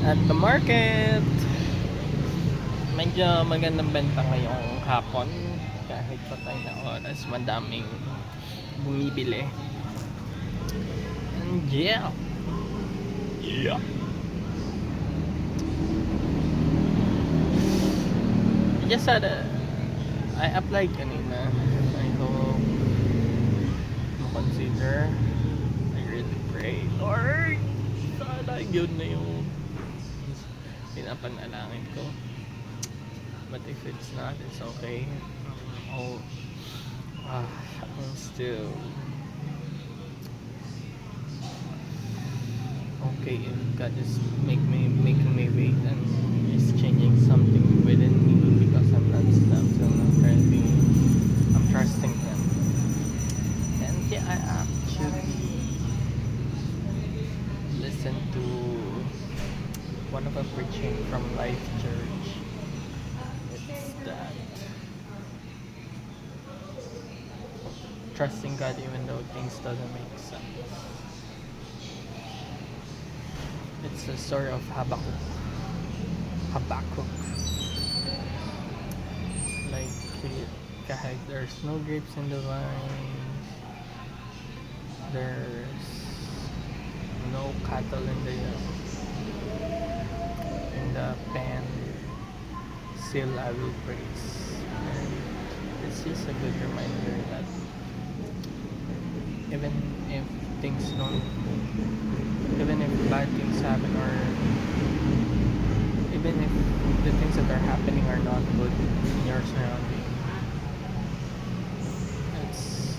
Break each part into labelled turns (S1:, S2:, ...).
S1: At the market, medyo magandang benta ngayong hapon. Kahit patay na oras, madaming bumibili. And yeah. Yeah. I just had I applied kanina. I hope consider. I really pray, Lord, sana yun na yung pinapanalangin ko. But if it's not, it's okay. Oh, I'm still okay if God is making me wait and is changing something within me, because I'm trusting Him. And yeah, I actually listened to one of a preaching from Life Church. It's that trusting God even though things doesn't make sense. It's a story of Habakkuk. Habakkuk. Like, kahit there's no grapes in the vines, there's no cattle in the pen, still I will praise. And it's just a good reminder that even if things don't, even if bad things happen, or even if the things that are happening are not good in your surrounding, it's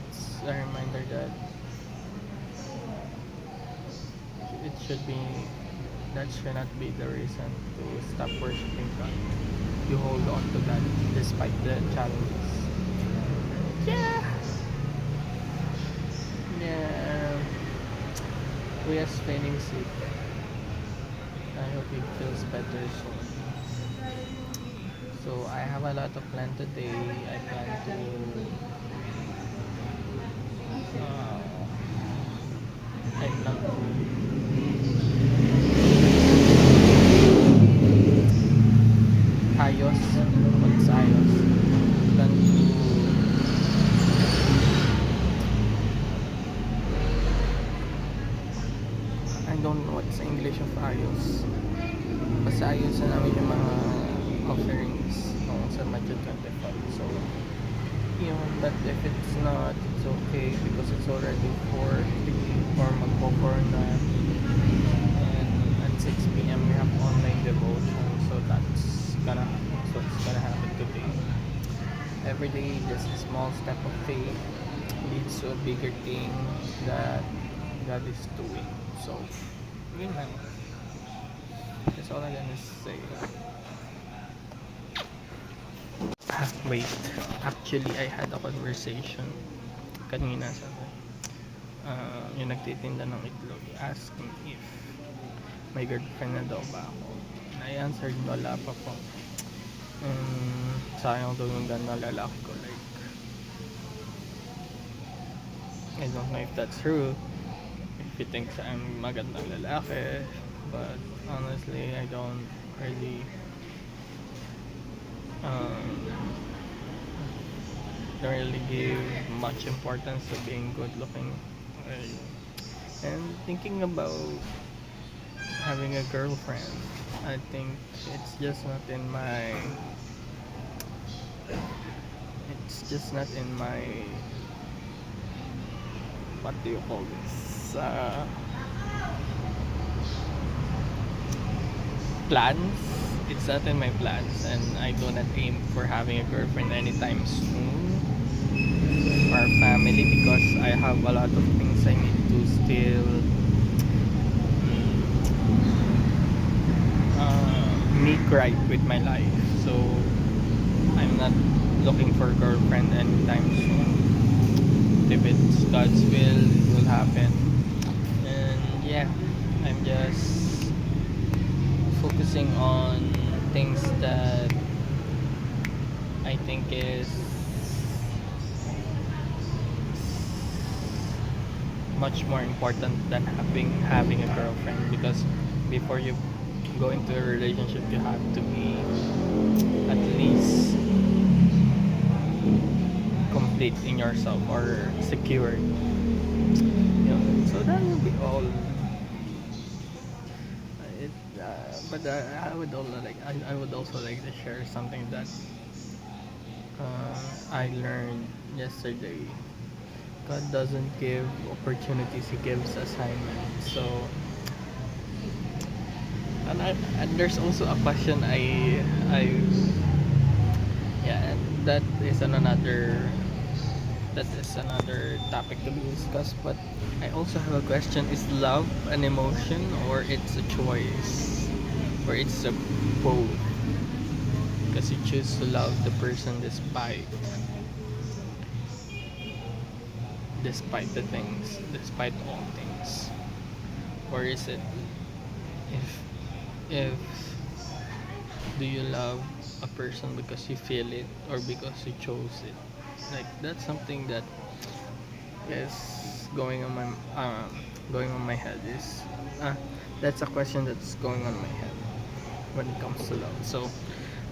S1: it's a reminder that it should be that should not be the reason to stop worshiping God. You hold on to God despite the challenges. Yeah. Yeah. We are feeling sick. I hope he feels better soon. So I have a lot of plan today. I plan to I plan to ayos. What's ayos? Plan to I don't know what's the English of ayos. Basta ayos na namin yung mga offerings nung sa Madyo 25. So yun, but if it's not, it's okay because it's already 4:03 or magpo-4 na, and at 6 p.m. we have online devotion, so that's what's gonna happen today. Every day, just a small step of faith leads to a bigger thing that God is doing. So yun lang, that's all I'm gonna say. Wait, actually I had a conversation kanina sa yung nagtitinda ng itlog, asking if may girlfriend na daw ba ako. And I answered wala pa po. Sayang daw yung ganda lalaki ko. Like, I don't know if that's true, if he thinks I'm magandang lalaki, but honestly I don't really give much importance to being good looking. And thinking about having a girlfriend, I think it's just not in my what do you call this, plans. It's not in my plans, and I do not aim for having a girlfriend anytime soon, or family, because I have a lot of things I need to still make right with my life. So I'm not looking for a girlfriend anytime soon. If it's God's will, it will happen. And yeah, I'm just focusing on things that I think is much more important than having a girlfriend, because before you go into a relationship you have to be at least complete in yourself or secured. So that will be all. But I would also like to share something that I learned yesterday. God doesn't give opportunities; He gives assignments. So, and there's also a question I yeah, and that is another topic to be discussed. But I also have a question: is love an emotion, or it's a choice, or it's a both? Because you choose to love the person despite the things, despite all things, or is it, if if do you love a person because you feel it or because you chose it? Like, that's something that is going on my head. Is That's a question that's going on my head when it comes to love. So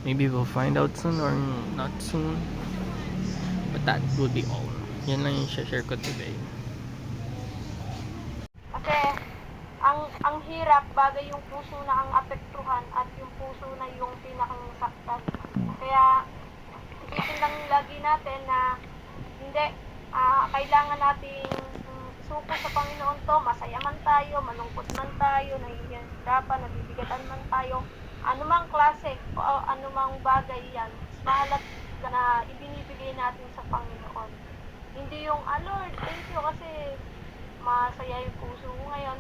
S1: maybe we'll find out soon or not soon. But that would be all. Yan lang yung share ko today.
S2: Kasi ang hirap bagay yung puso na ang apektuhan at yung puso na yung pinakang saktan. Kaya isipin lang lagi natin na hindi, kailangan nating isuko sa Panginoon to, masaya man tayo, malungkot man tayo, nahihirapan, nabibigatan man tayo, anumang klase o anumang bagay yan, mahalaga na ibinibigay natin sa Panginoon. Hindi yung, Lord, thank you kasi masaya yung puso ko ngayon,